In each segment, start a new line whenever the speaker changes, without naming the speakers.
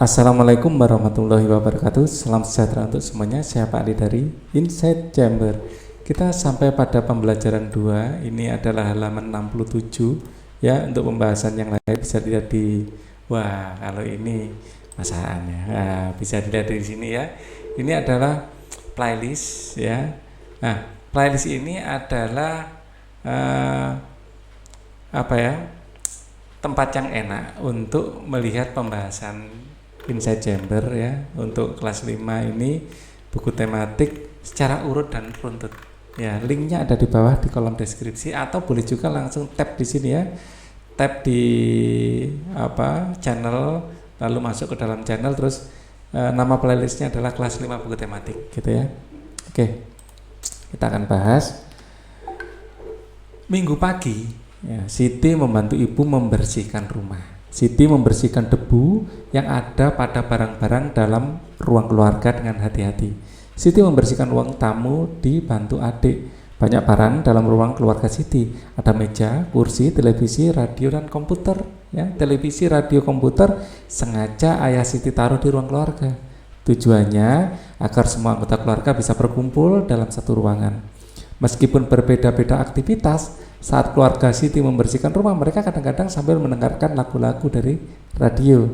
Assalamualaikum warahmatullahi wabarakatuh. Salam sejahtera untuk semuanya. Saya Pak Ali dari Inside Chamber. Kita sampai pada pembelajaran 2. Ini adalah halaman 67 ya. Untuk pembahasan yang lain bisa dilihat di kalau ini masakannya. Bisa dilihat di sini ya. Ini adalah playlist ya. Nah, playlist ini adalah tempat yang enak untuk melihat pembahasan Inside Chamber ya. Untuk kelas 5 ini buku tematik secara urut dan runtut. Ya, linknya ada di bawah di kolom deskripsi, atau boleh juga langsung tap di sini ya. Tap di channel, lalu masuk ke dalam channel, terus nama playlistnya adalah kelas 5 buku tematik gitu ya. Oke. Kita akan bahas minggu pagi ya, Siti membantu ibu membersihkan rumah. Siti membersihkan debu yang ada pada barang-barang dalam ruang keluarga dengan hati-hati. Siti membersihkan ruang tamu dibantu adik. Banyak barang dalam ruang keluarga Siti. Ada meja, kursi, televisi, radio, dan komputer. Ya, televisi, radio, komputer sengaja ayah Siti taruh di ruang keluarga. Tujuannya agar semua anggota keluarga bisa berkumpul dalam satu ruangan. Meskipun berbeda-beda aktivitas, saat keluarga Siti membersihkan rumah, mereka kadang-kadang sambil mendengarkan lagu-lagu dari radio.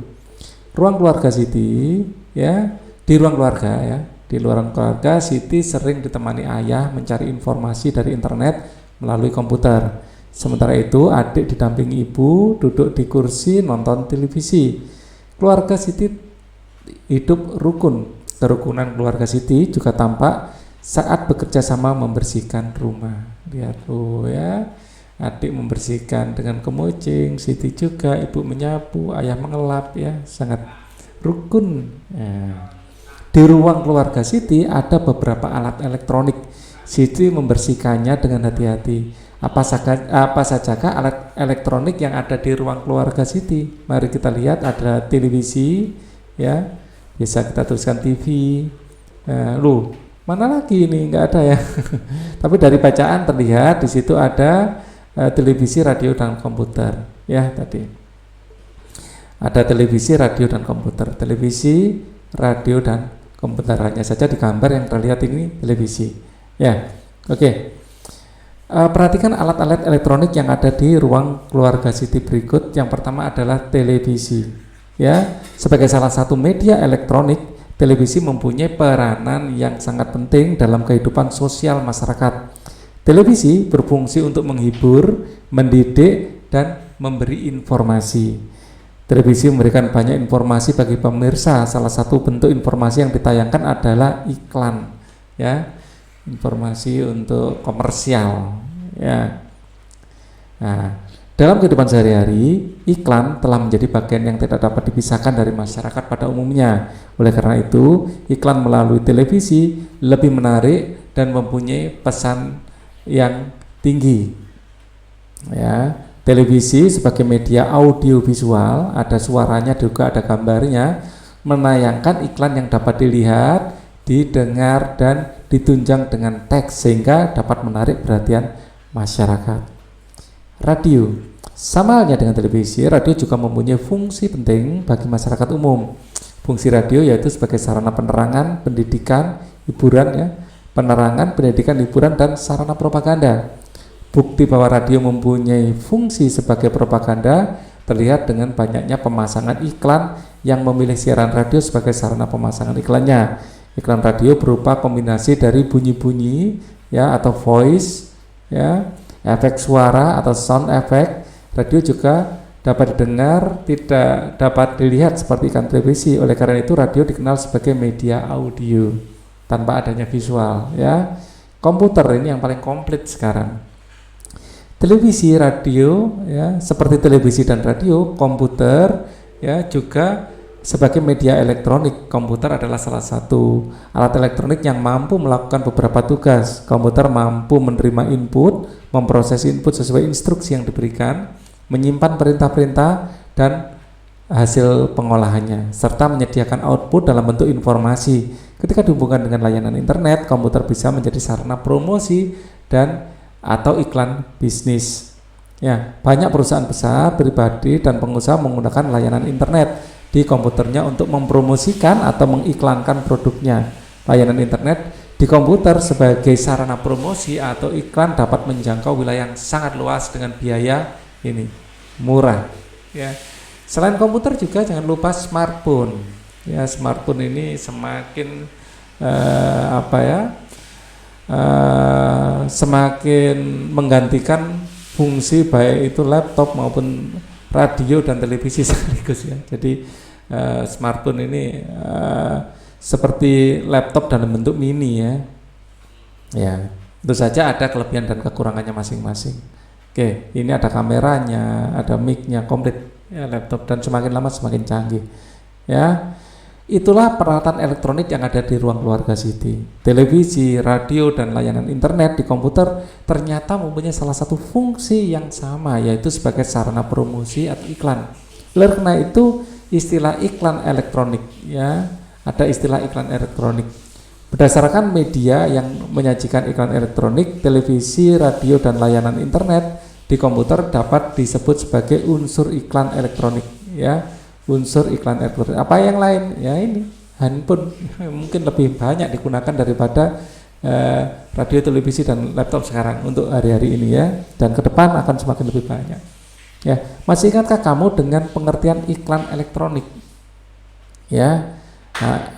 Ruang keluarga Siti ya, di ruang keluarga ya, di ruang keluarga Siti sering ditemani ayah mencari informasi dari internet melalui komputer. Sementara itu, adik didampingi ibu duduk di kursi nonton televisi. Keluarga Siti hidup rukun. Kerukunan keluarga Siti juga tampak saat bekerja sama membersihkan rumah. Lihat ya, adik membersihkan dengan kemucing, Siti juga, ibu menyapu, ayah mengelap ya, sangat rukun ya. Di ruang keluarga Siti ada beberapa alat elektronik. Siti membersihkannya dengan hati-hati. Apa sajakah alat elektronik yang ada di ruang keluarga Siti? Mari kita lihat. Ada televisi ya, bisa kita tuliskan TV. Mana lagi ini? Enggak ada ya. Tapi dari bacaan terlihat di situ ada televisi, radio, dan komputer. Ya, tadi. Ada televisi, radio, dan komputer. Televisi, radio, dan komputer. Hanya saja di gambar yang terlihat ini televisi. Ya, oke. Perhatikan alat-alat elektronik yang ada di ruang keluarga Siti berikut. Yang pertama adalah televisi. Ya, sebagai salah satu media elektronik, televisi mempunyai peranan yang sangat penting dalam kehidupan sosial masyarakat. Televisi berfungsi untuk menghibur, mendidik, dan memberi informasi. Televisi memberikan banyak informasi bagi pemirsa. Salah satu bentuk informasi yang ditayangkan adalah iklan, ya, informasi untuk komersial, ya. Nah, dalam kehidupan sehari-hari, iklan telah menjadi bagian yang tidak dapat dipisahkan dari masyarakat pada umumnya. Oleh karena itu, iklan melalui televisi lebih menarik dan mempunyai pesan yang tinggi. Ya, televisi sebagai media audiovisual, ada suaranya juga ada gambarnya, menayangkan iklan yang dapat dilihat, didengar, dan ditunjang dengan teks sehingga dapat menarik perhatian masyarakat. Radio, sama halnya dengan televisi, radio juga mempunyai fungsi penting bagi masyarakat umum. Fungsi radio yaitu sebagai sarana penerangan, pendidikan, hiburan ya, penerangan, pendidikan, hiburan, dan sarana propaganda. Bukti bahwa radio mempunyai fungsi sebagai propaganda terlihat dengan banyaknya pemasangan iklan yang memilih siaran radio sebagai sarana pemasangan iklannya. Iklan radio berupa kombinasi dari bunyi-bunyi ya atau voice ya, efek suara atau sound effect. Radio juga dapat didengar, tidak dapat dilihat seperti iklan televisi. Oleh karena itu radio dikenal sebagai media audio tanpa adanya visual ya. Komputer ini yang paling komplit sekarang. Televisi, radio ya, seperti televisi dan radio, komputer ya juga sebagai media elektronik. Komputer adalah salah satu alat elektronik yang mampu melakukan beberapa tugas. Komputer mampu menerima input, memproses input sesuai instruksi yang diberikan, menyimpan perintah-perintah dan hasil pengolahannya, serta menyediakan output dalam bentuk informasi. Ketika dihubungkan dengan layanan internet, komputer bisa menjadi sarana promosi dan atau iklan bisnis. Ya, banyak perusahaan besar, pribadi, dan pengusaha menggunakan layanan internet. di komputernya untuk mempromosikan atau mengiklankan produknya. Layanan internet di komputer sebagai sarana promosi atau iklan dapat menjangkau wilayah yang sangat luas dengan biaya ini murah. Ya. Selain komputer juga jangan lupa smartphone. Ya, smartphone ini semakin semakin menggantikan fungsi baik itu laptop maupun radio dan televisi sekaligus ya. Jadi smartphone ini seperti laptop dalam bentuk mini ya. Ya, tentu saja ada kelebihan dan kekurangannya masing-masing. Oke, ini ada kameranya, ada mic-nya komplit ya laptop, dan semakin lama semakin canggih. Ya. Itulah peralatan elektronik yang ada di ruang keluarga Siti. Televisi, radio, dan layanan internet di komputer ternyata mempunyai salah satu fungsi yang sama, yaitu sebagai sarana promosi atau iklan. Oleh karena itu istilah iklan elektronik ya, ada istilah iklan elektronik. Berdasarkan media yang menyajikan iklan elektronik, televisi, radio, dan layanan internet di komputer dapat disebut sebagai unsur iklan elektronik ya. Unsur iklan elektronik. Apa yang lain? Ya ini handphone mungkin lebih banyak digunakan daripada radio, televisi, dan laptop sekarang untuk hari-hari ini ya. Dan ke depan akan semakin lebih banyak. Ya, masih ingatkah kamu dengan pengertian iklan elektronik? Ya, nah,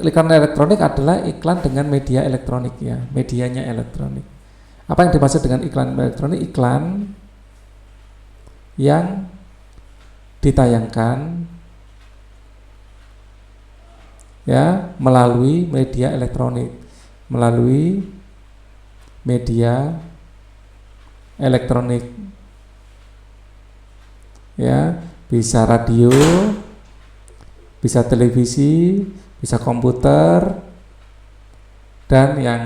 iklan elektronik adalah iklan dengan media elektronik ya, medianya elektronik. Apa yang dimaksud dengan iklan elektronik? Iklan yang ditayangkan ya melalui media elektronik, melalui media elektronik ya, bisa radio, bisa televisi, bisa komputer, dan yang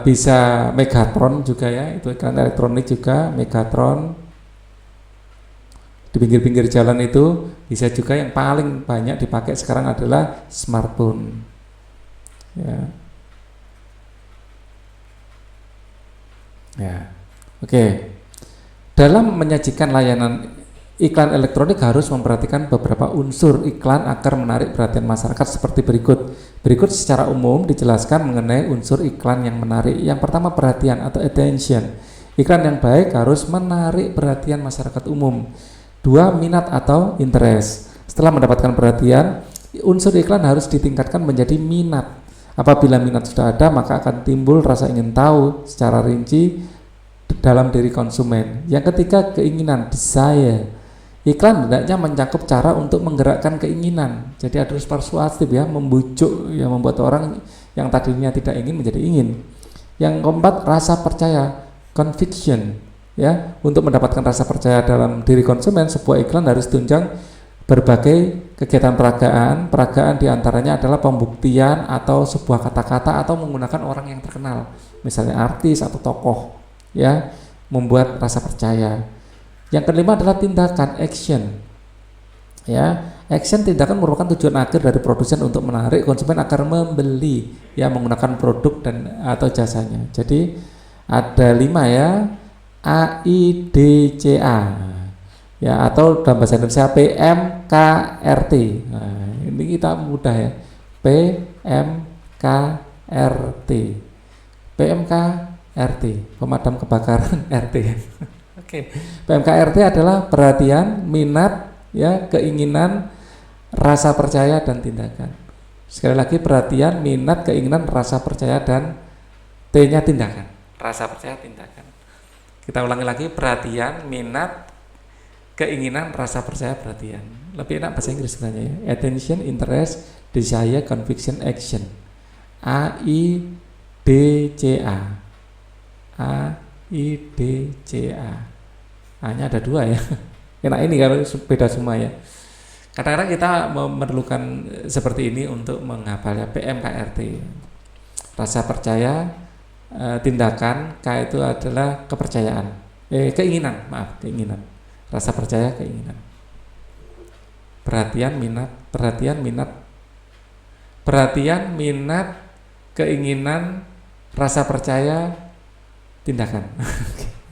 bisa Megatron juga ya, itu iklan elektronik juga, Megatron. Di pinggir-pinggir jalan itu bisa juga. Yang paling banyak dipakai sekarang adalah smartphone ya. Ya, oke. Dalam menyajikan layanan iklan elektronik harus memperhatikan beberapa unsur iklan agar menarik perhatian masyarakat seperti berikut. Berikut secara umum dijelaskan mengenai unsur iklan yang menarik. Yang pertama, perhatian atau attention. Iklan yang baik harus menarik perhatian masyarakat umum. 2, minat atau interest. Setelah mendapatkan perhatian, unsur iklan harus ditingkatkan menjadi minat. Apabila minat sudah ada, maka akan timbul rasa ingin tahu secara rinci dalam diri konsumen. Yang ketiga, keinginan, desire. Iklan hendaknya mencakup cara untuk menggerakkan keinginan. Jadi harus persuasif ya, membujuk ya, membuat orang yang tadinya tidak ingin menjadi ingin. Yang keempat, rasa percaya, conviction. Ya, untuk mendapatkan rasa percaya dalam diri konsumen, sebuah iklan harus tunjang berbagai kegiatan peragaan. Peragaan diantaranya adalah pembuktian atau sebuah kata-kata atau menggunakan orang yang terkenal, misalnya artis atau tokoh, ya, membuat rasa percaya. Yang kelima adalah tindakan, action. Ya, action tindakan merupakan tujuan akhir dari produsen untuk menarik konsumen agar membeli, ya, menggunakan produk dan atau jasanya. Jadi ada 5 ya. AIDCA ya, atau dalam bahasa Indonesia PMKRT. Nah, ini kita mudah ya, PMKRT, PMKRT, pemadam kebakaran RT. Oke. PMKRT adalah perhatian, minat, ya, keinginan, rasa percaya, dan tindakan. Sekali lagi, perhatian, minat, keinginan, rasa percaya, dan T-nya tindakan. Rasa percaya, tindakan. Kita ulangi lagi, perhatian, minat, keinginan, rasa percaya, perhatian. Lebih enak bahasa Inggris sebenarnya ya. Attention, interest, desire, conviction, action. AIDCA. AIDCA. A-nya ada 2 ya. Enak ini kalau beda semua ya. Kadang-kadang kita memerlukan seperti ini untuk menghafalnya. PMKRT. Rasa percaya, tindakan, K itu adalah kepercayaan, keinginan, rasa percaya, keinginan, perhatian, minat, keinginan, rasa percaya, tindakan.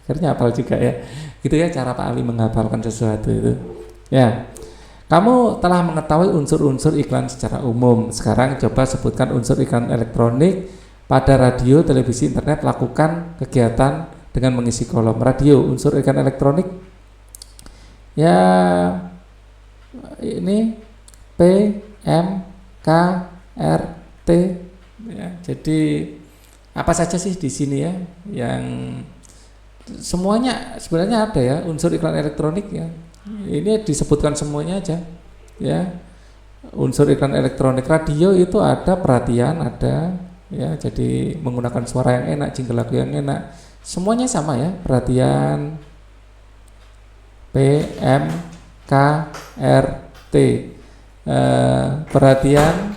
Akhirnya hafal juga ya, gitu ya cara Pak Ali menghafalkan sesuatu itu ya. Kamu telah mengetahui unsur-unsur iklan secara umum. Sekarang coba sebutkan unsur iklan elektronik pada radio, televisi, internet. Lakukan kegiatan dengan mengisi kolom. Radio, unsur iklan elektronik. Ya, ini P, M, K, R, T. Ya, jadi apa saja sih di sini ya? Yang semuanya sebenarnya ada ya unsur iklan elektronik ya. Ini disebutkan semuanya aja ya. Unsur iklan elektronik radio itu ada perhatian, ada ya, jadi menggunakan suara yang enak, jingle lagu yang enak, semuanya sama ya. Perhatian, P, M, K, R, T. Perhatian,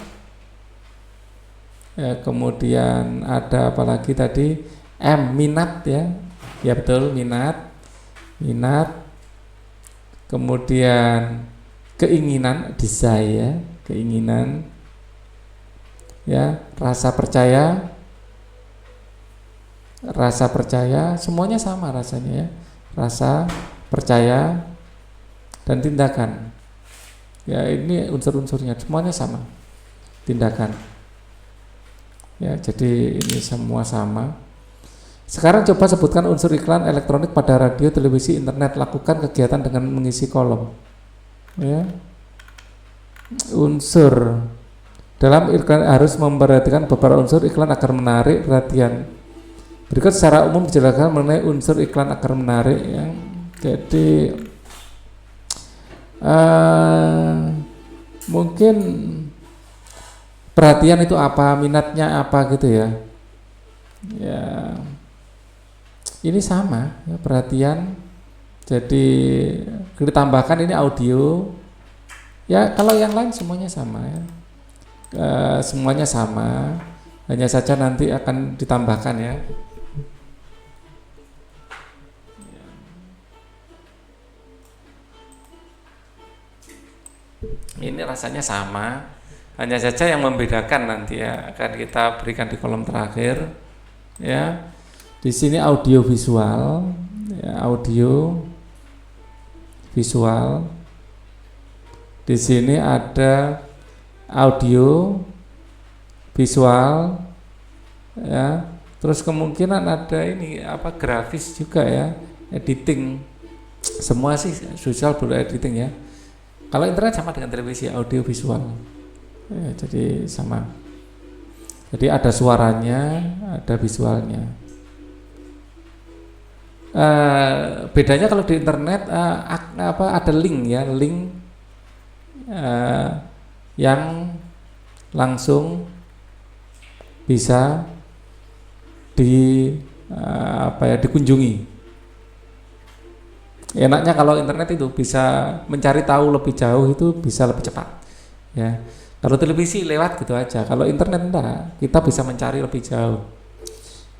kemudian ada apa lagi tadi, M, minat ya. Ya betul, minat. Kemudian keinginan, desire, keinginan. Ya, rasa percaya, semuanya sama rasanya ya. Rasa, percaya, dan tindakan. Ya, ini unsur-unsurnya semuanya sama. Tindakan. Ya, jadi ini semua sama. Sekarang coba sebutkan unsur iklan elektronik pada radio, televisi, internet. Lakukan kegiatan dengan mengisi kolom. Ya. Unsur dalam iklan harus memperhatikan beberapa unsur iklan agar menarik perhatian. Berikut secara umum dijelaskan mengenai unsur iklan agar menarik. Ya. Jadi mungkin perhatian itu apa, minatnya apa gitu ya. Ya. Ini sama ya, perhatian. Jadi ditambahkan ini audio. Ya, kalau yang lain semuanya sama ya. Semuanya sama. Hanya saja nanti akan ditambahkan ya. Ini rasanya sama. Hanya saja yang membedakan nanti ya akan kita berikan di kolom terakhir ya. Di sini audio visual, ya, audio visual. Di sini ada audio visual, ya. Terus kemungkinan ada ini apa grafis juga ya, editing. Semua sih visual perlu editing ya. Kalau internet sama dengan televisi, audio visual. Ya, jadi sama. Jadi ada suaranya, ada visualnya. Bedanya kalau di internet ada link ya, link yang langsung bisa dikunjungi. Enaknya kalau internet itu bisa mencari tahu lebih jauh, itu bisa lebih cepat ya. Kalau televisi lewat gitu aja, kalau internet enggak, kita bisa mencari lebih jauh.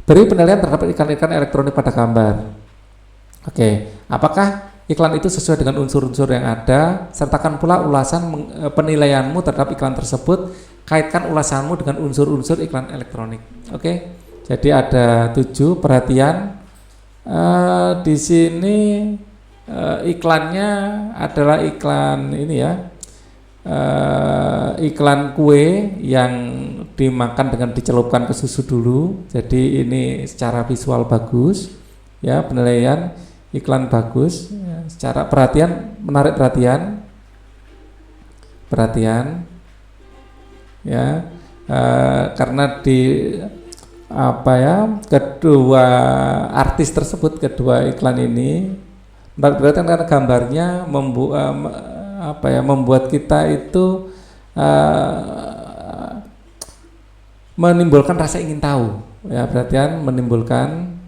Beri penilaian terhadap iklan-iklan elektronik pada gambar. Oke, apakah iklan itu sesuai dengan unsur-unsur yang ada? Sertakan pula ulasan penilaianmu terhadap iklan tersebut. Kaitkan ulasanmu dengan unsur-unsur iklan elektronik. Oke, jadi ada 7 perhatian. Di sini iklannya adalah iklan ini ya, iklan kue yang dimakan dengan dicelupkan ke susu dulu. Jadi ini secara visual bagus ya, penilaian iklan bagus ya. Secara perhatian, menarik perhatian ya, karena di kedua artis tersebut, kedua iklan ini menarik perhatian karena gambarnya membuat kita itu menimbulkan rasa ingin tahu ya. Perhatian menimbulkan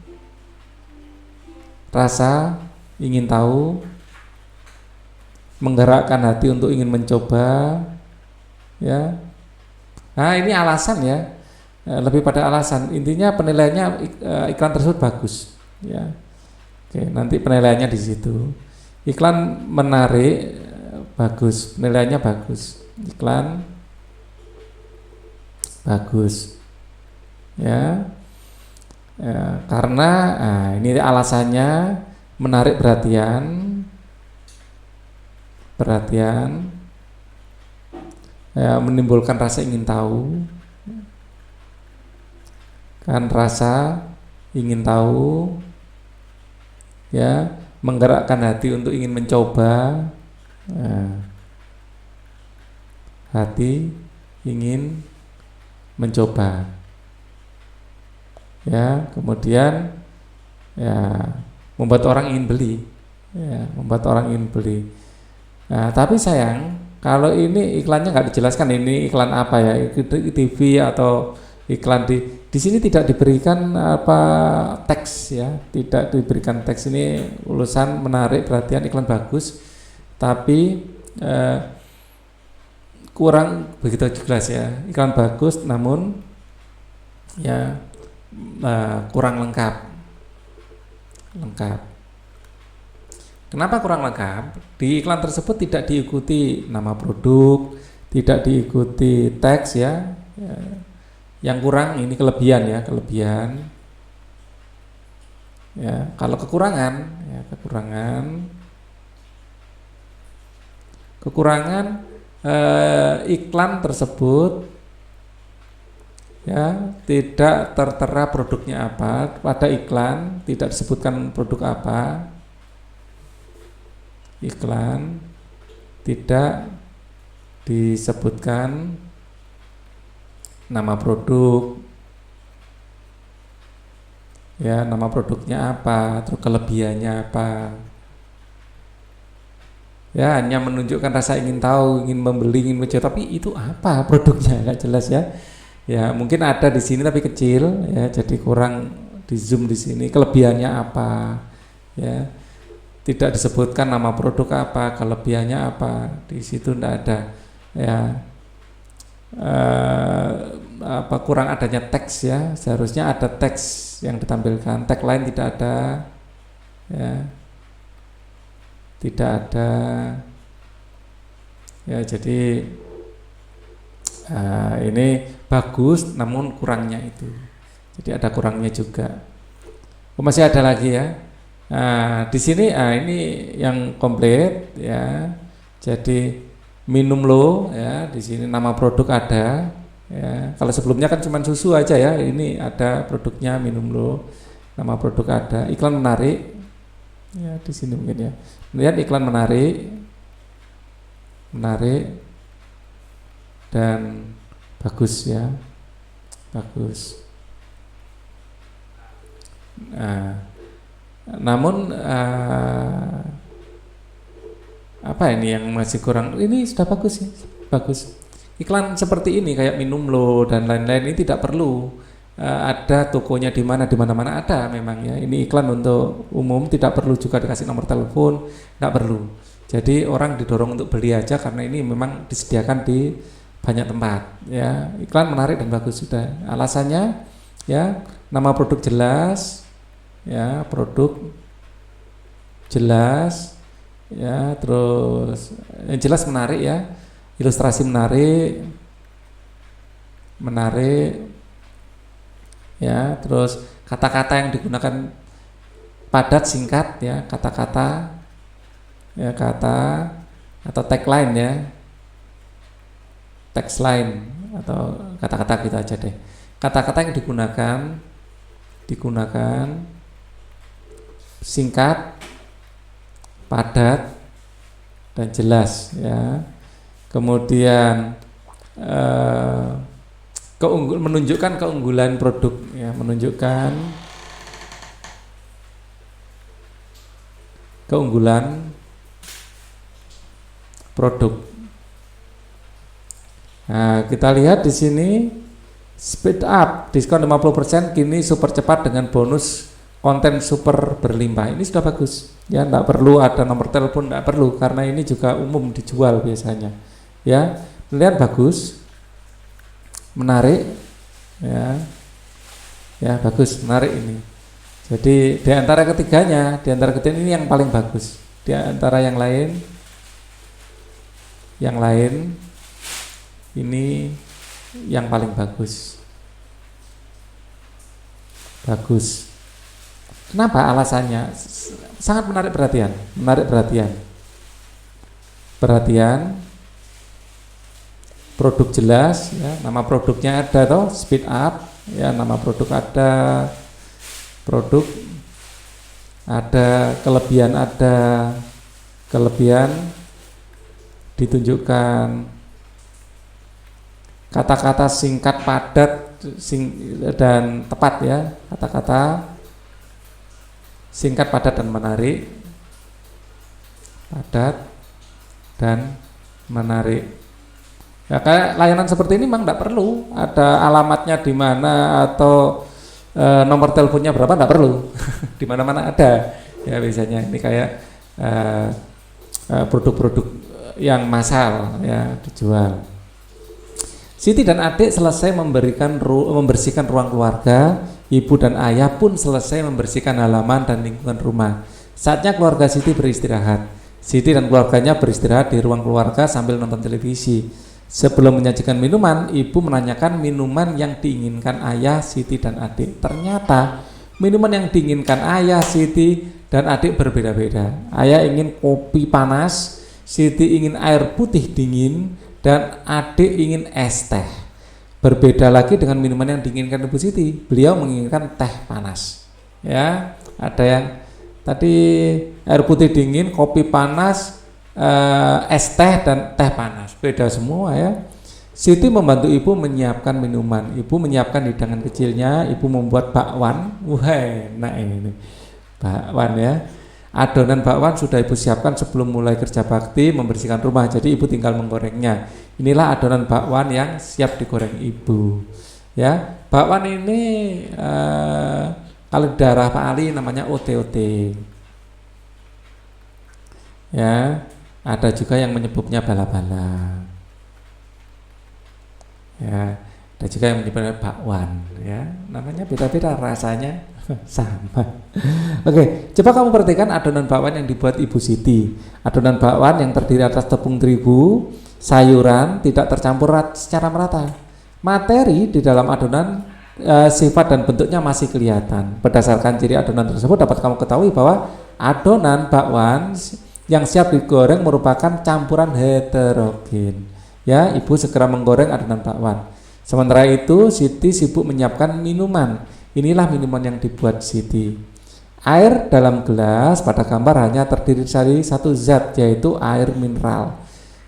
rasa ingin tahu, menggerakkan hati untuk ingin mencoba ya. Nah, ini alasan ya, lebih pada alasan. Intinya penilaiannya iklan tersebut bagus ya. Oke, nanti penilaiannya di situ. Iklan menarik, bagus, penilaiannya bagus. Iklan bagus ya, karena ini alasannya menarik perhatian, perhatian, ya, menimbulkan rasa ingin tahu, kan rasa ingin tahu, ya, menggerakkan hati untuk ingin mencoba, nah, hati ingin mencoba, ya, kemudian ya membuat orang ingin beli, ya, membuat orang ingin beli. Nah, tapi sayang kalau ini iklannya nggak dijelaskan ini iklan apa ya, TV atau iklan di sini tidak diberikan apa teks, ya, tidak diberikan teks. Ini ulasan menarik perhatian, iklan bagus, tapi kurang begitu jelas, ya, iklan bagus namun ya kurang lengkap. Kenapa kurang lengkap? Di iklan tersebut tidak diikuti nama produk, tidak diikuti teks, ya. Yang kurang ini kelebihan, ya, kelebihan. Ya, kalau kekurangan, ya, kekurangan iklan tersebut, ya, tidak tertera produknya apa. Pada iklan tidak disebutkan produk apa. Iklan tidak disebutkan nama produk, ya, nama produknya apa, terus kelebihannya apa, ya, hanya menunjukkan rasa ingin tahu, ingin membeli, ingin mencoba, tapi itu apa produknya nggak jelas, ya. Ya, mungkin ada di sini tapi kecil, ya, jadi kurang di zoom di sini. Kelebihannya apa, ya, tidak disebutkan nama produk apa, kelebihannya apa, di situ tidak ada, ya. Apa kurang adanya teks, ya, seharusnya ada teks yang ditampilkan, tagline tidak ada, ya, tidak ada, ya, jadi ini bagus namun kurangnya itu, jadi ada kurangnya juga. Masih ada lagi, ya. Di sini ini yang komplit, ya, jadi minum lo, ya, di sini nama produk ada, ya. Kalau sebelumnya kan cuma susu aja, ya, ini ada produknya minum lo, nama produk ada. Iklan menarik, ya, di sini mungkin, ya, lihat iklan menarik dan bagus, ya, bagus. Namun apa ini yang masih kurang? Ini sudah bagus, ya, bagus. Iklan seperti ini kayak minum lo dan lain-lain ini tidak perlu ada tokonya di mana-mana ada memang, ya. Ini iklan untuk umum, tidak perlu juga dikasih nomor telepon, tidak perlu. Jadi orang didorong untuk beli aja karena ini memang disediakan di banyak tempat, ya. Iklan menarik dan bagus sudah. Alasannya, ya, nama produk jelas, ya, produk jelas, ya, terus yang jelas menarik, ya, ilustrasi menarik, ya, terus kata-kata yang digunakan padat, singkat, ya, kata-kata, ya, kata atau tagline, ya, tagline atau kata-kata gitu aja deh. Kata-kata yang digunakan singkat, padat dan jelas, ya. Kemudian menunjukkan keunggulan produk, ya, menunjukkan keunggulan produk. Nah, kita lihat di sini speed up, diskon 50%, kini super cepat dengan bonus konten super berlimpah. Ini sudah bagus, ya, tidak perlu ada nomor telepon, tidak perlu karena ini juga umum dijual biasanya, ya. Lihat bagus, menarik, ya, ya, bagus, menarik ini. Jadi di antara ketiganya, ini yang paling bagus. Di antara yang lain ini yang paling bagus. Kenapa? Alasannya sangat menarik perhatian. perhatian, produk jelas, ya, nama produknya ada toh, speed up, ya, nama produk ada, produk ada, kelebihan ditunjukkan, kata-kata singkat, padat, dan tepat, ya, kata-kata singkat, padat, dan menarik, padat dan menarik. Ya, kayak layanan seperti ini memang tidak perlu ada alamatnya di mana atau nomor teleponnya berapa, tidak perlu. Di mana-mana ada. Ya, biasanya ini kayak produk-produk yang massal, ya, dijual. Siti dan adik selesai membersihkan ruang keluarga. Ibu dan ayah pun selesai membersihkan halaman dan lingkungan rumah. Saatnya keluarga Siti beristirahat. Siti dan keluarganya beristirahat di ruang keluarga sambil nonton televisi. Sebelum menyajikan minuman, ibu menanyakan minuman yang diinginkan ayah, Siti, dan adik. Ternyata minuman yang diinginkan ayah, Siti, dan adik berbeda-beda. Ayah ingin kopi panas, Siti ingin air putih dingin, dan adik ingin es teh. Berbeda lagi dengan minuman yang diinginkan Ibu Siti. Beliau menginginkan teh panas. Ya, ada yang tadi air putih dingin, kopi panas, es teh, dan teh panas. Beda semua, ya. Siti membantu ibu menyiapkan minuman. Ibu menyiapkan hidangan kecilnya. Ibu membuat bakwan. Wah, enak ini bakwan, ya. Adonan bakwan sudah ibu siapkan sebelum mulai kerja bakti membersihkan rumah. Jadi ibu tinggal menggorengnya. Inilah adonan bakwan yang siap digoreng ibu. Ya, bakwan ini kalau daerah Pak Ali namanya ote-ote. Ya, ada juga yang menyebutnya bala-bala. Ya, ada juga yang menyebutnya bakwan. Ya, namanya beda-beda, rasanya sama. Oke, coba kamu perhatikan adonan bakwan yang dibuat Ibu Siti. Adonan bakwan yang terdiri atas tepung terigu, sayuran, tidak tercampur secara merata. Materi di dalam adonan, sifat dan bentuknya masih kelihatan. Berdasarkan ciri adonan tersebut dapat kamu ketahui bahwa adonan bakwan yang siap digoreng merupakan campuran heterogen. Ya, ibu segera menggoreng adonan bakwan. Sementara itu, Siti sibuk menyiapkan minuman. Inilah minuman yang dibuat Siti. Air dalam gelas pada gambar hanya terdiri dari satu zat, yaitu air mineral.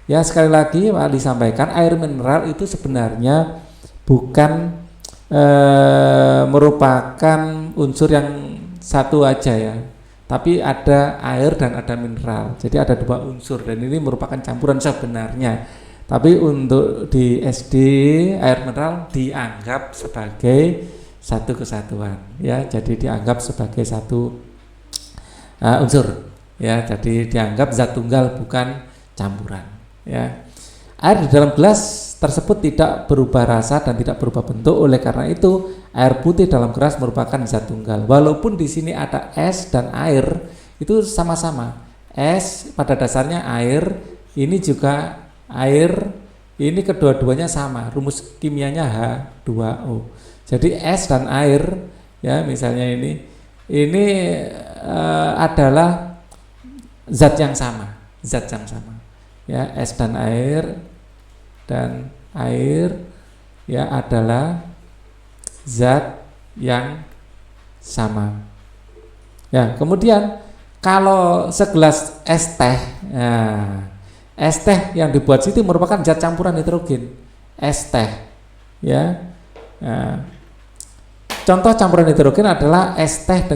Ya, sekali lagi Pak Ali sampaikan, air mineral itu sebenarnya bukan merupakan unsur yang satu aja, ya. Tapi ada air dan ada mineral. Jadi ada dua unsur dan ini merupakan campuran sebenarnya. Tapi untuk di SD air mineral dianggap sebagai satu kesatuan, ya. Jadi dianggap sebagai satu unsur, ya. Jadi dianggap zat tunggal bukan campuran, ya. Air di dalam gelas tersebut tidak berubah rasa dan tidak berubah bentuk. Oleh karena itu, air putih dalam gelas merupakan zat tunggal. Walaupun di sini ada es dan air, itu sama-sama. Es pada dasarnya air, ini juga air, ini kedua-duanya sama. Rumus kimianya H2O. Jadi es dan air, ya, misalnya ini adalah zat yang sama, ya. Es dan air, ya, adalah zat yang sama. Ya, kemudian kalau segelas es teh, nah, es teh yang dibuat Siti merupakan zat campuran heterogen, es teh, ya. Nah, contoh campuran heterogen adalah es teh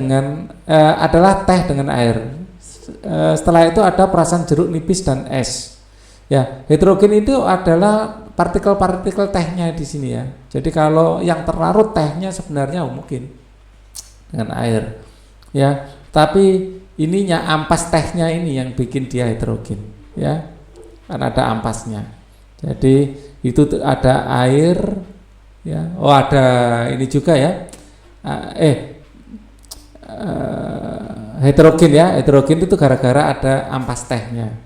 adalah teh dengan air. Setelah itu ada perasan jeruk nipis dan es. Ya, heterogen itu adalah partikel-partikel tehnya di sini, ya. Jadi kalau yang terlarut tehnya sebenarnya mungkin dengan air, ya. Tapi ininya ampas tehnya ini yang bikin dia heterogen, ya. Kan ada ampasnya. Jadi itu ada air, ya. Oh, ada ini juga, ya. Heterogen, ya. Heterogen itu gara-gara ada ampas tehnya,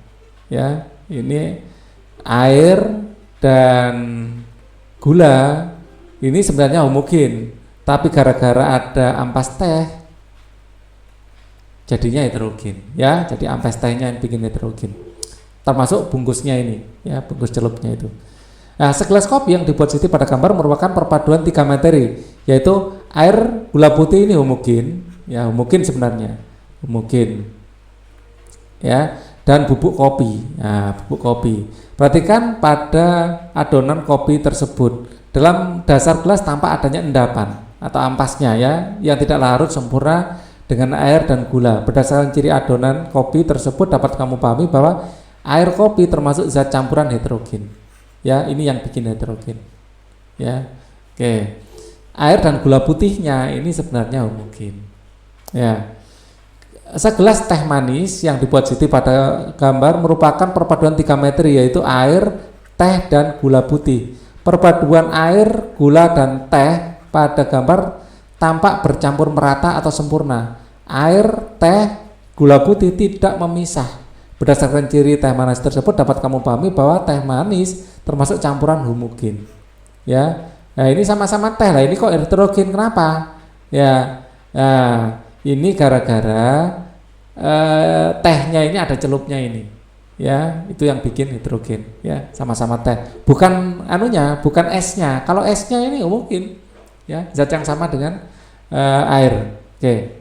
ya. Ini air dan gula ini sebenarnya homogen, tapi gara-gara ada ampas teh jadinya heterogen, ya. Jadi ampas tehnya yang bikin heterogen. termasuk bungkusnya ini, ya, bungkus celupnya itu. Nah, segelas kopi yang dibuat Siti pada gambar merupakan perpaduan 3 materi, yaitu air, gula putih ini homogen, ya homogen sebenarnya, homogen, ya, dan bubuk kopi. Nah, bubuk kopi. Perhatikan pada adonan kopi tersebut, dalam dasar gelas tampak adanya endapan atau ampasnya, ya, yang tidak larut sempurna dengan air dan gula. Berdasarkan ciri adonan kopi tersebut dapat kamu pahami bahwa air kopi termasuk zat campuran heterogen. Ya, ini yang bikin heterogen. Ya, oke. Air dan gula putihnya ini sebenarnya homogen. Ya, segelas teh manis yang dibuat Siti pada gambar merupakan perpaduan 3 materi, yaitu air, teh, dan gula putih. Perpaduan air, gula, dan teh pada gambar tampak bercampur merata atau sempurna. Air, teh, gula putih tidak memisah. Berdasarkan ciri teh manis tersebut dapat kamu pahami bahwa teh manis termasuk campuran homogen. Ya, nah ini sama-sama teh lah. Ini kok heterogen kenapa? Ya, nah ini gara-gara tehnya ini ada celupnya ini. Ya, itu yang bikin heterogen. Ya, sama-sama teh. Bukan anunya, bukan esnya. Kalau esnya ini homogen. Ya, zat yang sama dengan air. Oke.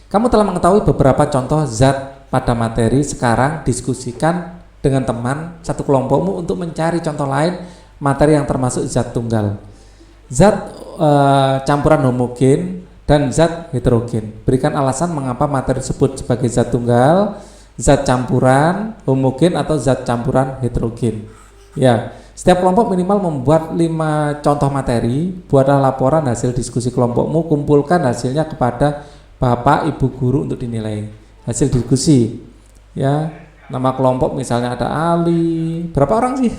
Kamu telah mengetahui beberapa contoh zat pada materi. Sekarang diskusikan dengan teman satu kelompokmu untuk mencari contoh lain materi yang termasuk zat tunggal, zat campuran homogen, dan zat heterogen. Berikan alasan mengapa materi tersebut sebagai zat tunggal, zat campuran homogen, atau zat campuran heterogen. Ya, setiap kelompok minimal membuat 5 contoh materi. Buatlah laporan hasil diskusi kelompokmu, kumpulkan hasilnya kepada Bapak Ibu guru untuk dinilai. Hasil diskusi, ya, nama kelompok misalnya ada Ali, berapa orang sih?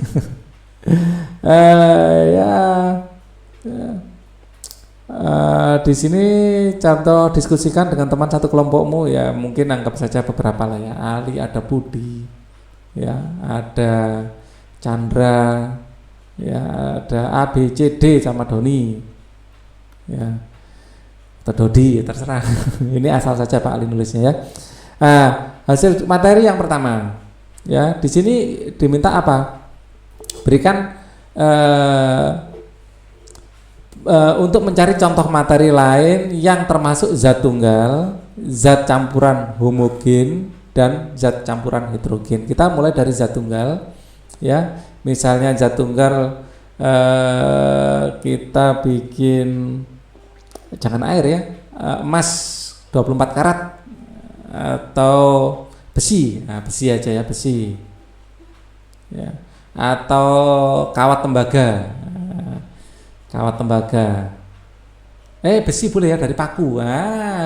Di sini contoh diskusikan dengan teman satu kelompokmu, ya mungkin anggap saja beberapa lah ya. Ali, ada Budi, ya, ada Chandra, ya, ada A, B, C, D sama Doni, ya, atau Dodi, terserah. Ini asal saja Pak Ali nulisnya, ya. Hasil materi yang pertama, ya, di sini diminta apa? Berikan untuk mencari contoh materi lain yang termasuk zat tunggal, zat campuran homogen, dan zat campuran heterogen. Kita mulai dari zat tunggal, ya. Misalnya zat tunggal kita bikin, jangan air ya, emas 24 karat atau besi. Nah, besi aja ya, besi. Ya. Atau kawat tembaga. Kawat tembaga. Besi boleh ya, dari paku.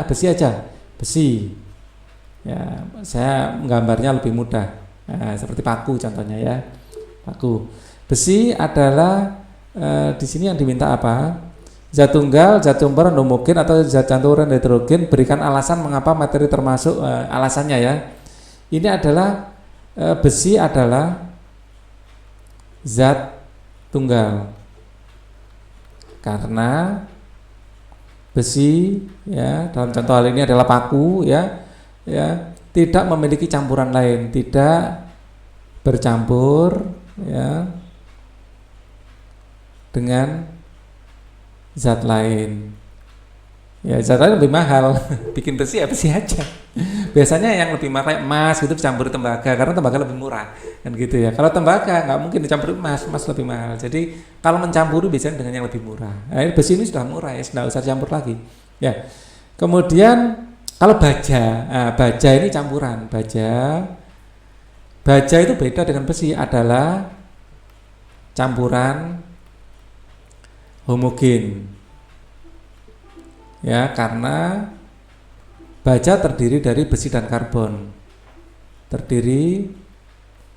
Besi aja. Besi. Ya, saya menggambarnya lebih mudah. Seperti paku contohnya ya. Paku. Besi adalah di sini yang diminta apa? Zat tunggal, zat campuran homogen, atau zat campuran heterogen. Berikan alasan mengapa materi termasuk alasannya ya. Ini adalah besi adalah zat tunggal karena besi, ya, dalam contoh hal ini adalah paku, ya, ya, tidak memiliki campuran lain, tidak bercampur, ya, dengan zat lain. Ya, zat lain lebih mahal. Bikin besi ya besi aja. Biasanya yang lebih mahal emas itu dicampur tembaga, karena tembaga lebih murah, kan gitu ya. Kalau tembaga nggak mungkin dicampur emas, emas lebih mahal. Jadi kalau mencampuri biasanya dengan yang lebih murah. Besi ini sudah murah ya, sudah usah campur lagi. Ya. Kemudian kalau baja, baja ini campuran. Baja itu beda dengan besi, adalah campuran homogen. Ya, karena baja terdiri dari besi dan karbon. Terdiri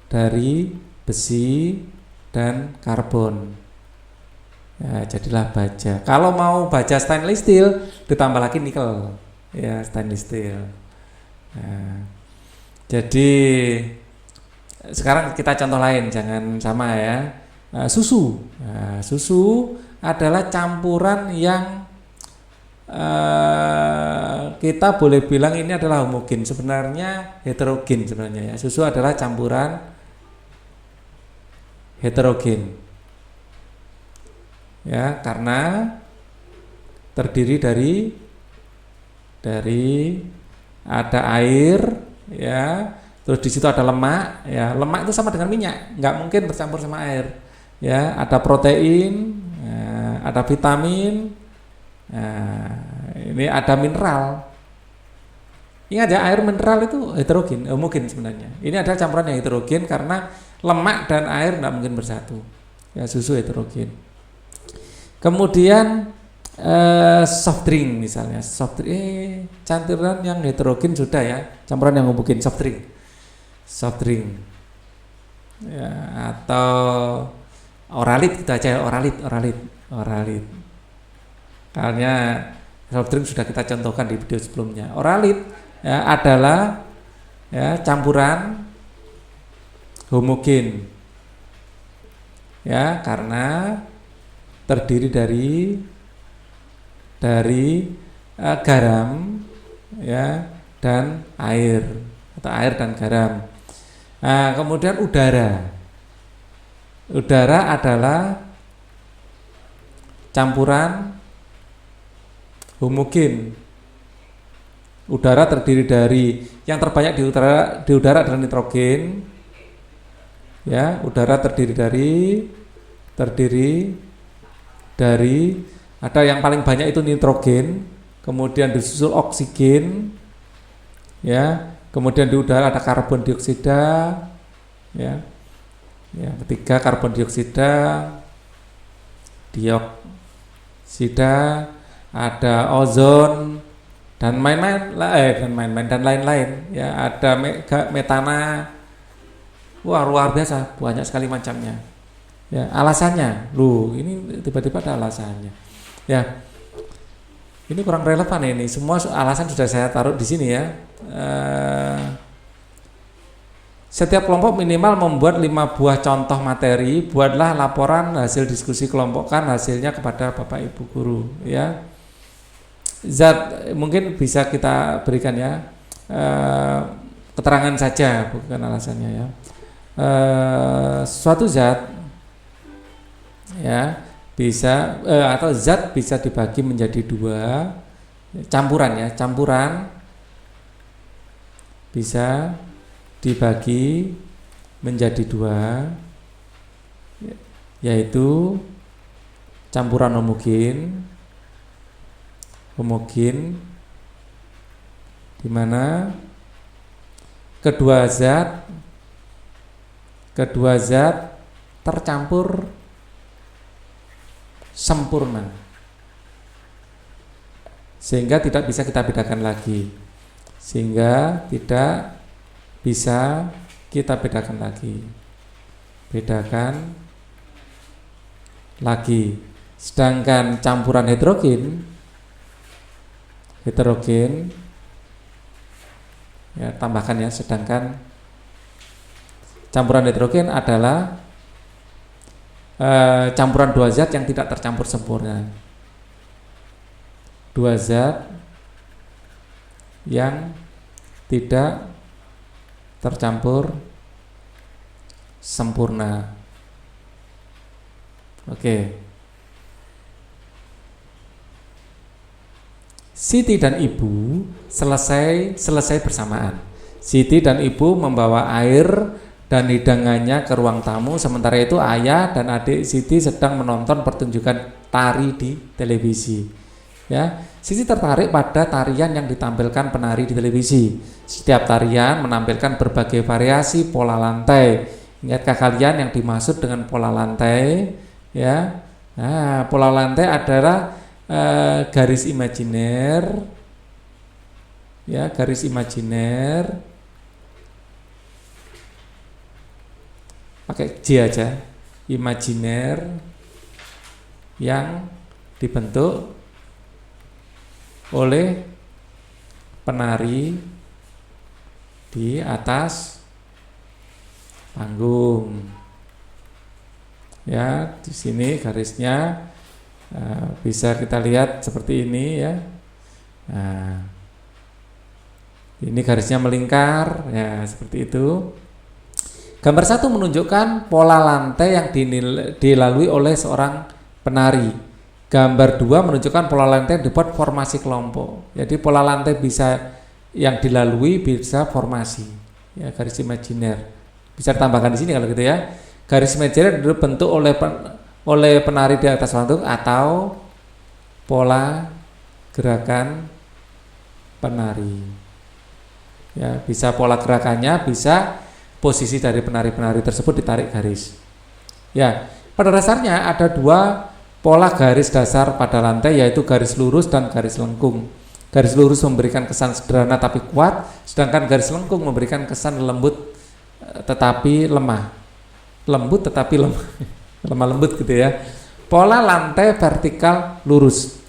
dari besi dan karbon. Ya, jadilah baja. Kalau mau baja stainless steel ditambah lagi nikel. Ya, stainless steel. Nah, jadi sekarang kita contoh lain, jangan sama ya. Susu. Susu adalah campuran yang kita boleh bilang ini adalah homogen, sebenarnya heterogen sebenarnya ya. Susu adalah campuran heterogen. Ya, karena terdiri dari ada air ya, terus di situ ada lemak ya. Lemak itu sama dengan minyak, nggak mungkin bercampur sama air. Ya, ada protein, ya, ada vitamin. Nah, ini ada mineral. Ingat ya, air mineral itu heterogen, homogen sebenarnya. Ini adalah campuran yang heterogen karena lemak dan air tidak mungkin bersatu. Ya, susu heterogen. Kemudian soft drink misalnya, campuran yang heterogen sudah ya, campuran yang homogen soft drink. Ya, atau oralit kita aja, oralit. Karena soft drink sudah kita contohkan di video sebelumnya. Oralit ya, adalah ya, campuran homogen ya, karena terdiri dari garam ya dan air atau air dan garam. Nah, kemudian udara adalah campuran homogen. Udara terdiri dari, yang terbanyak di udara adalah nitrogen. Ya, udara terdiri dari ada yang paling banyak itu nitrogen, kemudian disusul oksigen. Ya, kemudian di udara ada karbon dioksida. Ya. Ya, ketiga karbon dioksida, ada ozon dan lain-lain ya, ada metana. Wah, luar biasa, banyak sekali macamnya ya. Alasannya ini tiba-tiba ada alasannya ya. Ini kurang relevan ini, semua alasan sudah saya taruh di sini ya. Setiap kelompok minimal membuat 5 buah contoh materi. Buatlah laporan hasil diskusi kelompokkan hasilnya kepada Bapak Ibu guru ya. Zat mungkin bisa kita berikan ya, keterangan saja bukan alasannya ya. Suatu zat ya bisa atau zat bisa dibagi menjadi 2, campuran bisa dibagi menjadi 2, yaitu campuran homogen di mana kedua zat tercampur sempurna sehingga tidak bisa kita bedakan lagi. Sedangkan campuran heterogen ya, tambahkan ya, sedangkan campuran heterogen adalah campuran 2 zat yang tidak tercampur sempurna. 2 zat yang tidak tercampur sempurna. Oke. Siti dan Ibu selesai bersamaan. Siti dan Ibu membawa air dan hidangannya ke ruang tamu, sementara itu ayah dan adik Siti sedang menonton pertunjukan tari di televisi. Ya, Siti tertarik pada tarian yang ditampilkan penari di televisi. Setiap tarian menampilkan berbagai variasi pola lantai. Ingatkah kalian yang dimaksud dengan pola lantai? Ya, nah, pola lantai adalah garis imajiner, ya, garis imajiner. Pakai J aja, imajiner yang dibentuk oleh penari di atas panggung. Ya, di sini garisnya bisa kita lihat seperti ini ya. Nah, ini garisnya melingkar, ya seperti itu. Gambar 1 menunjukkan pola lantai yang dilalui oleh seorang penari. Gambar 2 menunjukkan pola lantai yang dibuat formasi kelompok. Jadi pola lantai bisa yang dilalui bisa formasi, ya garis imajiner. Bisa ditambahkan di sini kalau gitu ya. Garis imajiner dibentuk oleh penari di atas panggung atau pola gerakan penari. Ya, bisa pola gerakannya, bisa posisi dari penari-penari tersebut ditarik garis. Ya, pada dasarnya ada 2 pola garis dasar pada lantai, yaitu garis lurus dan garis lengkung. Garis lurus memberikan kesan sederhana tapi kuat, sedangkan garis lengkung memberikan kesan lembut tetapi lemah. Lembut tetapi lemah. Lemah lembut gitu ya. Pola lantai vertikal lurus.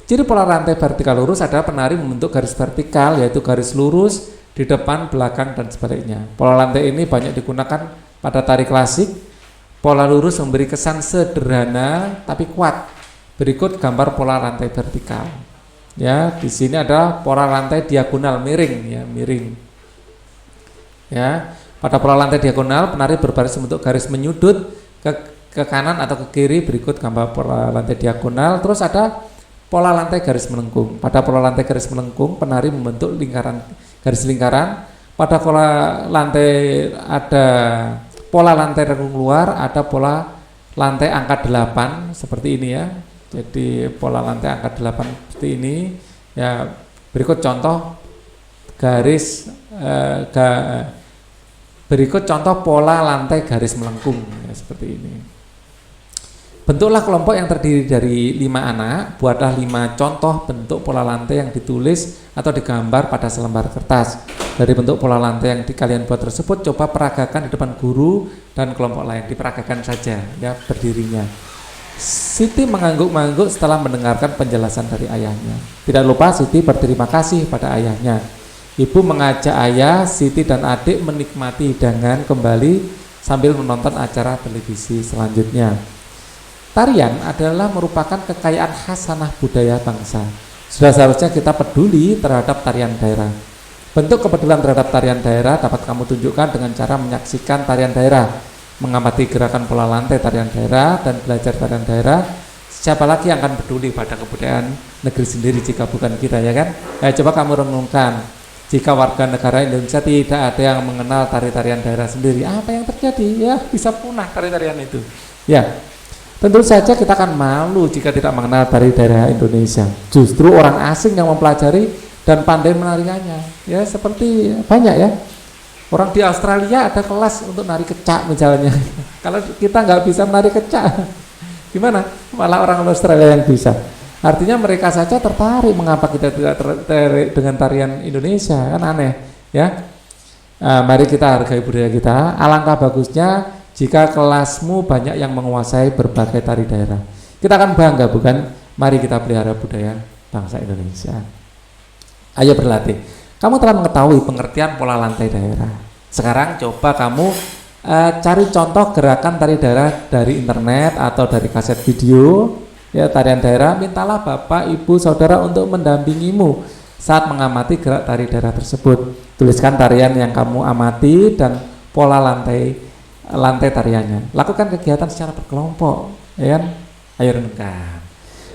Ciri pola lantai vertikal lurus adalah penari membentuk garis vertikal, yaitu garis lurus di depan, belakang, dan sebaliknya. Pola lantai ini banyak digunakan pada tari klasik. Pola lurus memberi kesan sederhana tapi kuat. Berikut gambar pola lantai vertikal. Ya, di sini ada pola lantai diagonal miring, ya, miring. Ya, pada pola lantai diagonal penari berbaris membentuk garis menyudut ke kanan atau ke kiri. Berikut gambar pola lantai diagonal. Terus ada pola lantai garis melengkung. Pada pola lantai garis melengkung, penari membentuk garis lingkaran. Pada pola lantai ada pola lantai relung luar, ada pola lantai angka 8 seperti ini ya. Jadi pola lantai angka 8 seperti ini. Ya, berikut contoh berikut contoh pola lantai garis melengkung, ya, seperti ini. Bentuklah kelompok yang terdiri dari 5 anak. Buatlah 5 contoh bentuk pola lantai yang ditulis atau digambar pada selembar kertas. Dari bentuk pola lantai yang kalian buat tersebut, coba peragakan di depan guru dan kelompok lain. Diperagakan saja, ya, berdirinya. Siti mengangguk-angguk setelah mendengarkan penjelasan dari ayahnya. Tidak lupa Siti berterima kasih pada ayahnya. Ibu mengajak ayah, Siti dan adik menikmati hidangan kembali sambil menonton acara televisi selanjutnya. Tarian adalah merupakan kekayaan khasanah budaya bangsa. Sudah seharusnya kita peduli terhadap tarian daerah. Bentuk kepedulian terhadap tarian daerah dapat kamu tunjukkan dengan cara menyaksikan tarian daerah, mengamati gerakan pola lantai tarian daerah, dan belajar tarian daerah. Siapa lagi yang akan peduli pada kebudayaan negeri sendiri jika bukan kita, ya kan? Coba kamu renungkan, jika warga negara Indonesia tidak ada yang mengenal tari-tarian daerah sendiri, apa yang terjadi? Ya, bisa punah tari-tarian itu. Ya, tentu saja kita akan malu jika tidak mengenal tari daerah Indonesia. Justru orang asing yang mempelajari dan pandai menarikannya. Ya, seperti banyak ya. Orang di Australia ada kelas untuk nari kecak misalnya. Kalau kita nggak bisa menari kecak, gimana? Malah orang Australia yang bisa. Artinya mereka saja tertarik, mengapa kita tidak tertarik dengan tarian Indonesia, kan aneh ya. Mari kita hargai budaya kita. Alangkah bagusnya jika kelasmu banyak yang menguasai berbagai tari daerah. Kita akan bangga, bukan? Mari kita pelihara budaya bangsa Indonesia. Ayo berlatih. Kamu telah mengetahui pengertian pola lantai daerah. Sekarang coba kamu cari contoh gerakan tari daerah dari internet atau dari kaset video. Ya, tarian daerah. Mintalah bapak, ibu, saudara untuk mendampingimu saat mengamati gerak tari daerah tersebut. Tuliskan tarian yang kamu amati dan pola lantai tariannya. Lakukan kegiatan secara berkelompok, ya kan? Ayo renungkan.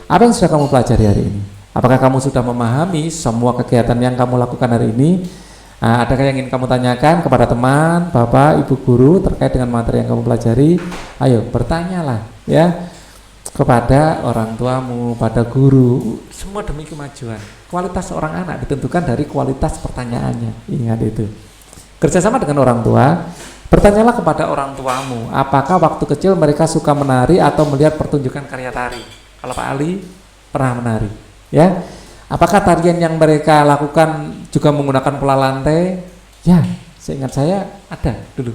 Apa yang sudah kamu pelajari hari ini? Apakah kamu sudah memahami semua kegiatan yang kamu lakukan hari ini? Adakah yang ingin kamu tanyakan kepada teman, bapak, ibu guru terkait dengan materi yang kamu pelajari? Ayo bertanyalah, ya, kepada orang tuamu, pada guru. Semua demi kemajuan. Kualitas seorang anak ditentukan dari kualitas pertanyaannya. Ingat itu. Kerjasama dengan orang tua. Bertanyalah kepada orang tuamu, apakah waktu kecil mereka suka menari atau melihat pertunjukan karya tari? Kalau Pak Ali pernah menari, ya. Apakah tarian yang mereka lakukan juga menggunakan pola lantai? Ya, seingat saya ada dulu.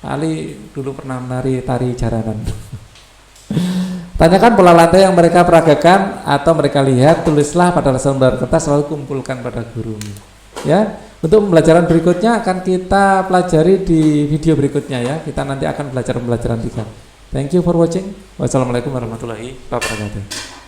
Pak Ali dulu pernah menari tari jaranan. Tanyakan pola lantai yang mereka peragakan atau mereka lihat, tulislah pada lembar kertas lalu kumpulkan pada gurumu. Ya, untuk pembelajaran berikutnya akan kita pelajari di video berikutnya ya. Kita nanti akan belajar pembelajaran 3. Thank you for watching. Wassalamualaikum warahmatullahi wabarakatuh.